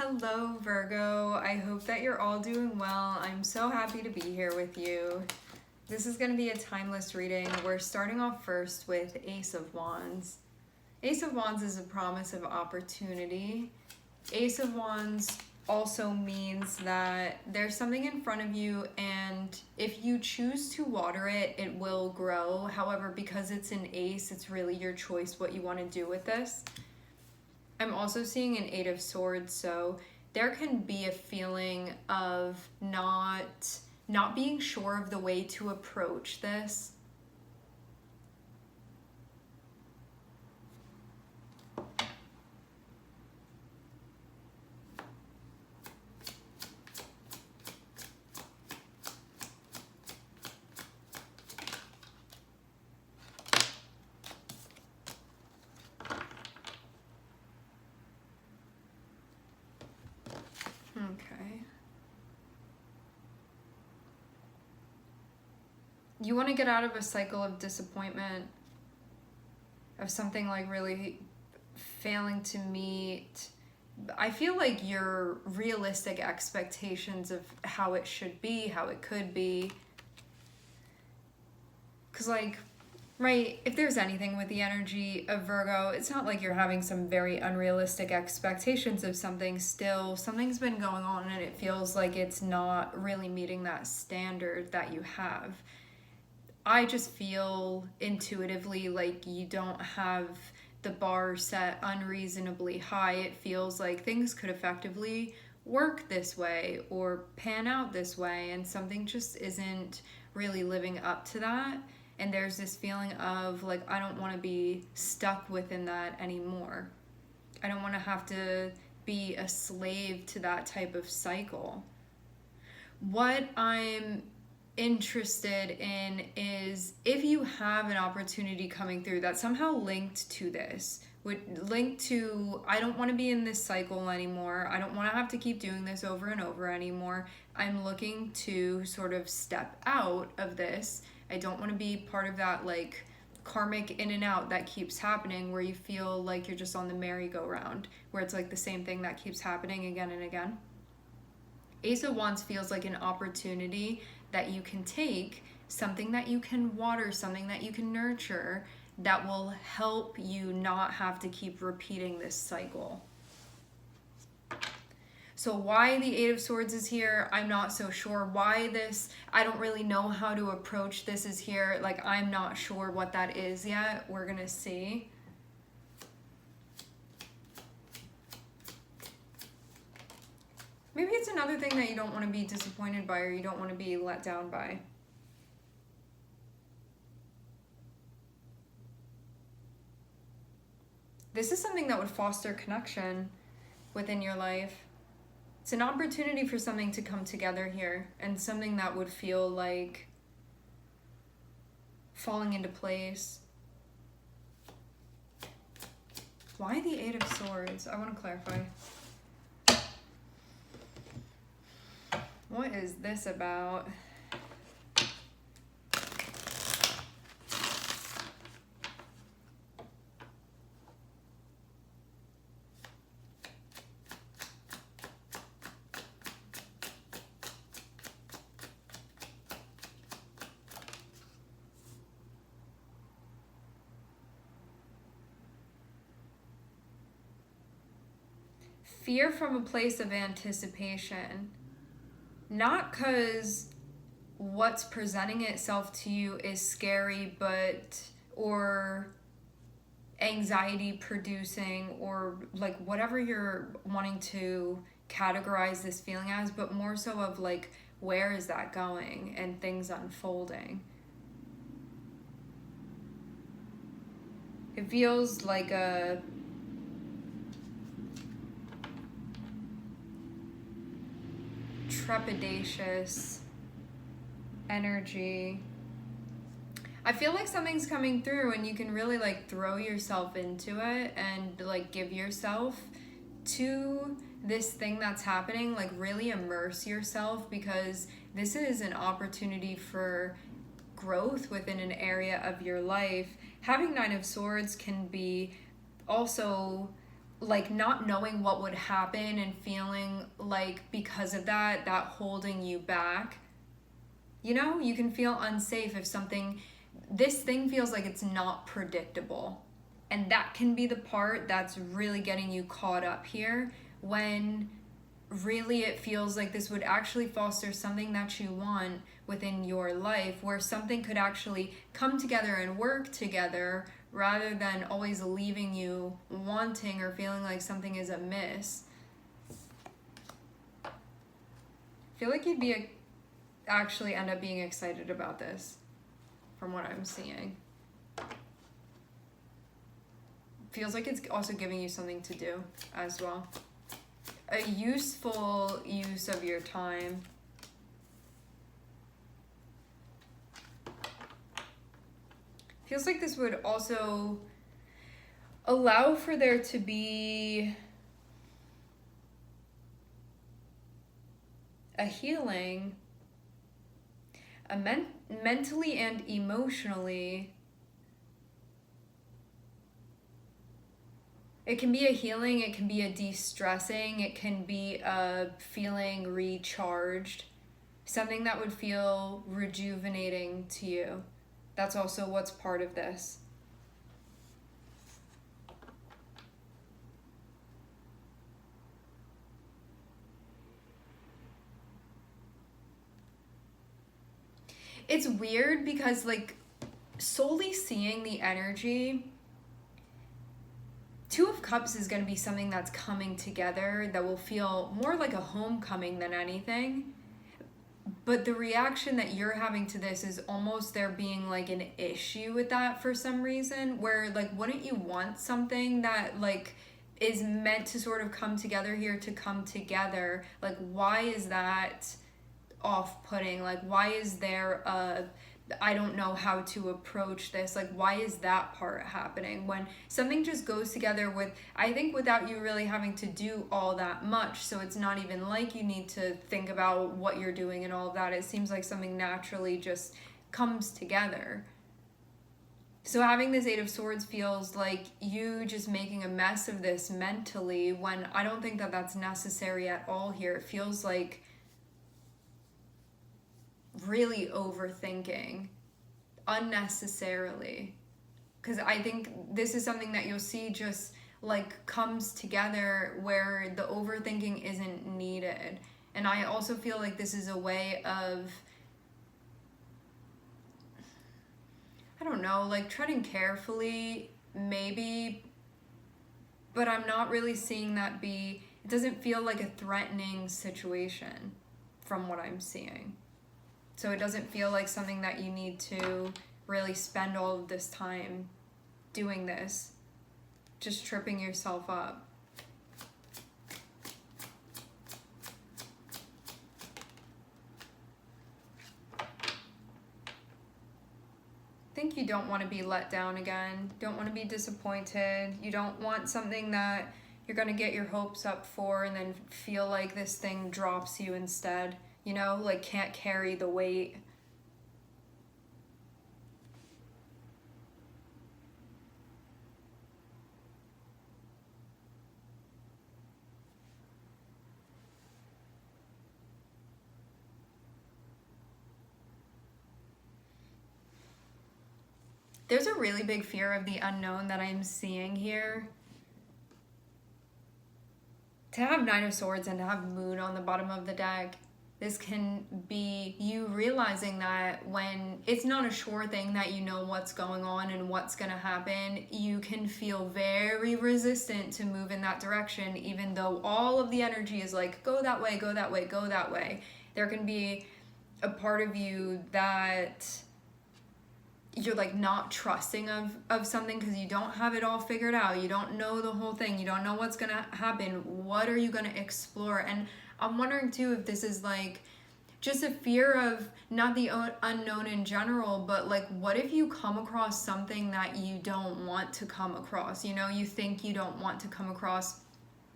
Hello, Virgo. I hope that you're all doing well. I'm so happy to be here with you. This is going to be a timeless reading. We're starting off first with Ace of Wands. Ace of Wands is a promise of opportunity. Ace of Wands also means that there's something in front of you, and if you choose to water it, it will grow. However, because it's an ace, it's really your choice what you want to do with this. I'm also seeing an Eight of Swords, so there can be a feeling of not being sure of the way to approach this. Okay. You want to get out of a cycle of disappointment, of something like really failing to meet. I feel like your realistic expectations of how it should be, how it could be. Because, like, right, if there's anything with the energy of Virgo, it's not like you're having some very unrealistic expectations of something. Still, something's been going on and it feels like it's not really meeting that standard that you have. I just feel intuitively like you don't have the bar set unreasonably high. It feels like things could effectively work this way or pan out this way, and something just isn't really living up to that. And there's this feeling of like, I don't want to be stuck within that anymore. I don't want to have to be a slave to that type of cycle. What I'm interested in is if you have an opportunity coming through that's somehow linked to this, linked to, I don't want to be in this cycle anymore. I don't want to have to keep doing this over and over anymore. I'm looking to sort of step out of this. I don't want to be part of that like karmic in and out that keeps happening, where you feel like you're just on the merry-go-round, where it's like the same thing that keeps happening again and again. Ace of Wands feels like an opportunity that you can take, something that you can water, something that you can nurture, that will help you not have to keep repeating this cycle. So why the Eight of Swords is here, I'm not so sure. Why this, I don't really know how to approach this is here. Like, I'm not sure what that is yet. We're gonna see. Maybe it's another thing that you don't want to be disappointed by, or you don't want to be let down by. This is something that would foster connection within your life. It's an opportunity for something to come together here, and something that would feel like falling into place. Why the Eight of Swords? I want to clarify. What is this about? Fear from a place of anticipation. Not because what's presenting itself to you is scary, or anxiety producing, or like whatever you're wanting to categorize this feeling as, but more so of like, where is that going and things unfolding. It feels like a trepidatious energy. I feel like something's coming through and you can really like throw yourself into it and like give yourself to this thing that's happening, like really immerse yourself, because this is an opportunity for growth within an area of your life. Having Nine of Swords can be also like not knowing what would happen and feeling like because of that holding you back. You know, you can feel unsafe if this thing feels like it's not predictable. And that can be the part that's really getting you caught up here, when really it feels like this would actually foster something that you want within your life, where something could actually come together and work together rather than always leaving you wanting or feeling like something is amiss. I feel like you'd actually end up being excited about this from what I'm seeing. Feels like it's also giving you something to do as well. A useful use of your time. Feels like this would also allow for there to be a healing, mentally and emotionally. It can be a healing, it can be a de-stressing, it can be a feeling recharged, something that would feel rejuvenating to you. That's also what's part of this. It's weird because, like, solely seeing the energy, Two of Cups is going to be something that's coming together that will feel more like a homecoming than anything. But the reaction that you're having to this is almost there being like an issue with that for some reason, where like, wouldn't you want something that like is meant to sort of come together here to come together? Like, why is that off-putting? Like, why is there I don't know how to approach this? Like, why is that part happening when something just goes together with, I think, without you really having to do all that much? So it's not even like you need to think about what you're doing and all of that. It seems like something naturally just comes together. So having this Eight of Swords feels like you just making a mess of this mentally, when I don't think that that's necessary at all here. It feels like really overthinking unnecessarily, because I think this is something that you'll see just like comes together where the overthinking isn't needed. And I also feel like this is a way of, I don't know, like treading carefully maybe, but I'm not really seeing that it doesn't feel like a threatening situation from what I'm seeing. So it doesn't feel like something that you need to really spend all of this time doing this, just tripping yourself up. I think you don't want to be let down again, don't want to be disappointed. You don't want something that you're going to get your hopes up for and then feel like this thing drops you instead. You know, like can't carry the weight. There's a really big fear of the unknown that I'm seeing here. To have Nine of Swords and to have Moon on the bottom of the deck, this can be you realizing that when it's not a sure thing that you know what's going on and what's going to happen, you can feel very resistant to move in that direction, even though all of the energy is like, go that way, go that way, go that way. There can be a part of you that you're like not trusting of something because you don't have it all figured out. You don't know the whole thing. You don't know what's going to happen. What are you going to explore? And I'm wondering too if this is like just a fear of not the unknown in general, but like what if you come across something that you don't want to come across? You know, you think you don't want to come across,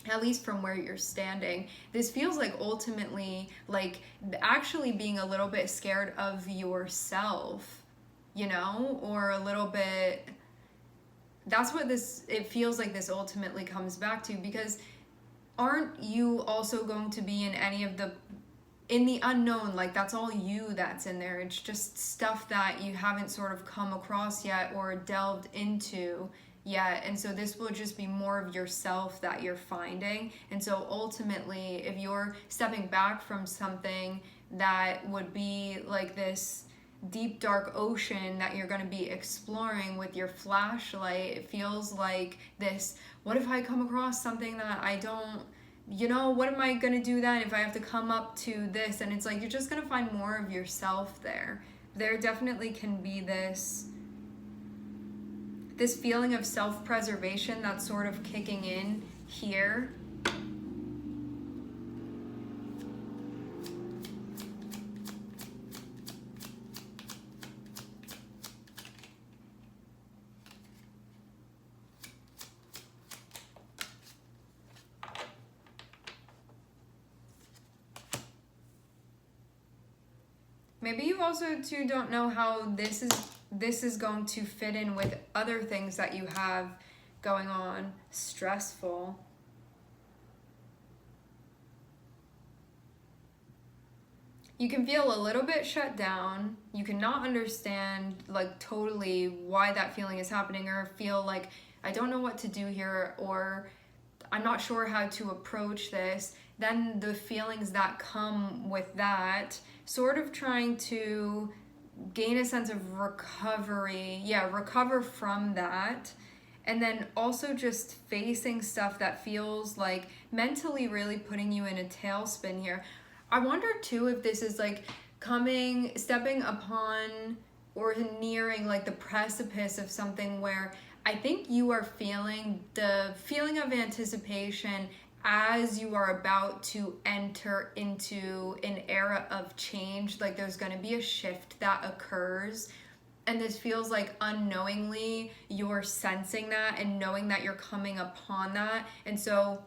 at least from where you're standing. This feels like ultimately like actually being a little bit scared of yourself, you know, or a little bit that's what it feels like this ultimately comes back to, because aren't you also going to be in any of in the unknown? Like, that's all you that's in there. It's just stuff that you haven't sort of come across yet or delved into yet. And so this will just be more of yourself that you're finding. And so ultimately, if you're stepping back from something that would be like this deep dark ocean that you're going to be exploring with your flashlight, it feels like this, what if I come across something that I don't, what am I going to do then if I have to come up to this? And it's like, you're just going to find more of yourself there. There definitely can be this feeling of self-preservation that's sort of kicking in here. Maybe you also too don't know how this is going to fit in with other things that you have going on. Stressful. You can feel a little bit shut down. You cannot understand like totally why that feeling is happening, or feel like I don't know what to do here, or I'm not sure how to approach this. Then the feelings that come with that, sort of trying to gain a sense of recovery, recover from that. And then also just facing stuff that feels like mentally really putting you in a tailspin here. I wonder too if this is like stepping upon or nearing like the precipice of something where I think you are feeling the feeling of anticipation as you are about to enter into an era of change. Like, there's going to be a shift that occurs, and this feels like unknowingly you're sensing that and knowing that you're coming upon that. And so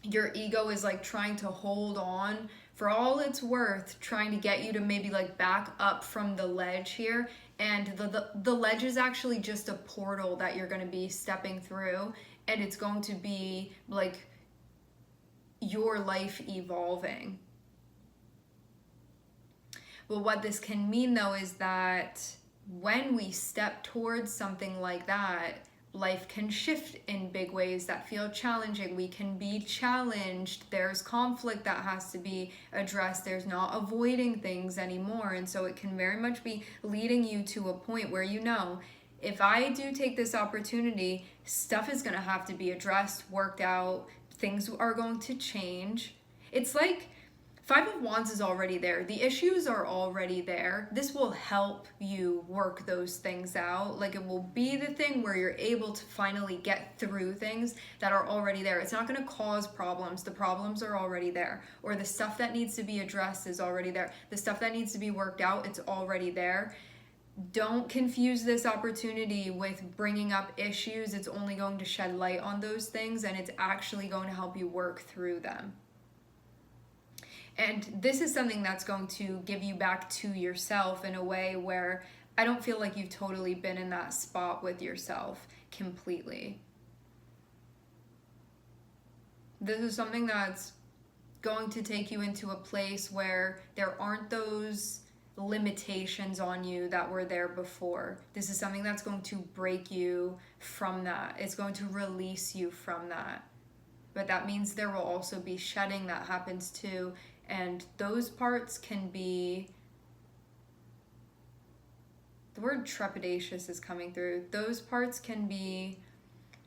your ego is like trying to hold on for all it's worth, trying to get you to maybe like back up from the ledge here. And the ledge is actually just a portal that you're going to be stepping through, and it's going to be like your life evolving. Well, what this can mean though is that when we step towards something like that, life can shift in big ways that feel challenging. We can be challenged. There's conflict that has to be addressed. There's not avoiding things anymore. And so it can very much be leading you to a point where if I do take this opportunity, stuff is going to have to be addressed, worked out, things are going to change. It's like Five of Wands is already there. The issues are already there. This will help you work those things out. Like, it will be the thing where you're able to finally get through things that are already there. It's not going to cause problems. The problems are already there. Or the stuff that needs to be addressed is already there. The stuff that needs to be worked out, it's already there. Don't confuse this opportunity with bringing up issues. It's only going to shed light on those things, and it's actually going to help you work through them. And this is something that's going to give you back to yourself in a way where I don't feel like you've totally been in that spot with yourself completely. This is something that's going to take you into a place where there aren't those limitations on you that were there before. This is something that's going to break you from that. It's going to release you from that. But that means there will also be shedding that happens too. And those parts can be, the word trepidatious is coming through. Those parts can be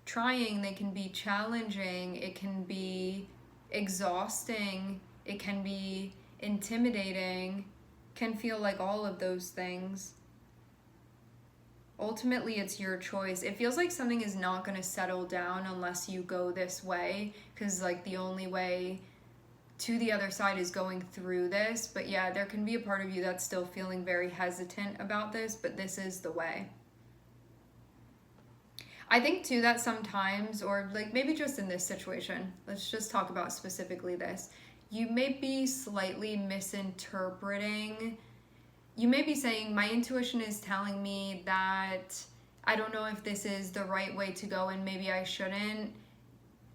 trying, they can be challenging, it can be exhausting, it can be intimidating, can feel like all of those things. Ultimately, it's your choice. It feels like something is not going to settle down unless you go this way, because like the only way to the other side is going through this. But yeah, there can be a part of you that's still feeling very hesitant about this, but this is the way. I think too that sometimes, or like maybe just in this situation, let's just talk about specifically this, you may be slightly misinterpreting. You may be saying, my intuition is telling me that I don't know if this is the right way to go and maybe I shouldn't.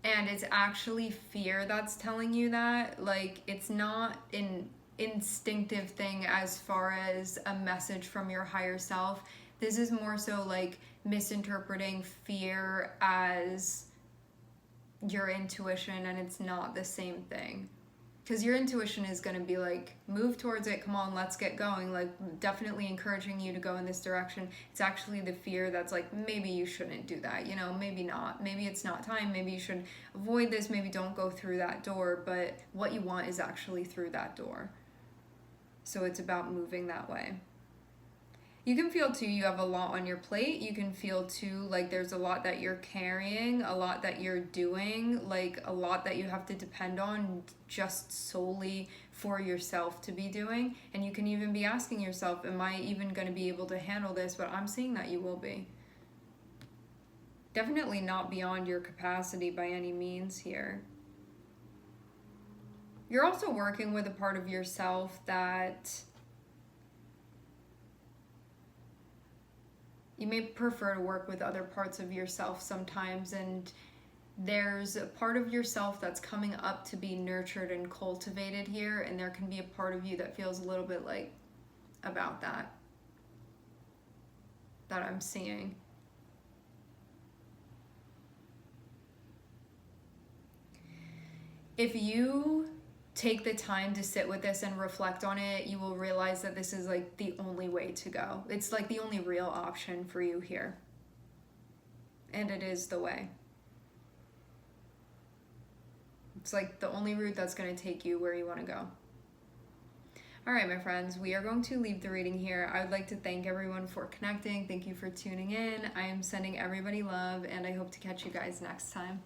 And it's actually fear that's telling you that. Like, it's not an instinctive thing as far as a message from your higher self. This is more so like misinterpreting fear as your intuition, and it's not the same thing. Because your intuition is going to be like, move towards it, come on, let's get going, like definitely encouraging you to go in this direction. It's actually the fear that's like, maybe you shouldn't do that, you know, maybe not, maybe it's not time, maybe you should avoid this, maybe don't go through that door. But what you want is actually through that door, so it's about moving that way. You can feel too you have a lot on your plate. You can feel too like there's a lot that you're carrying, a lot that you're doing, like a lot that you have to depend on just solely for yourself to be doing. And you can even be asking yourself, am I even going to be able to handle this? But I'm seeing that you will be. Definitely not beyond your capacity by any means here. You're also working with a part of yourself that you may prefer to work with other parts of yourself sometimes, and there's a part of yourself that's coming up to be nurtured and cultivated here, and there can be a part of you that feels a little bit like about that I'm seeing. If you take the time to sit with this and reflect on it, you will realize that this is like the only way to go. It's like the only real option for you here. And it is the way. It's like the only route that's going to take you where you want to go. All right, my friends, we are going to leave the reading here. I would like to thank everyone for connecting. Thank you for tuning in. I am sending everybody love, and I hope to catch you guys next time.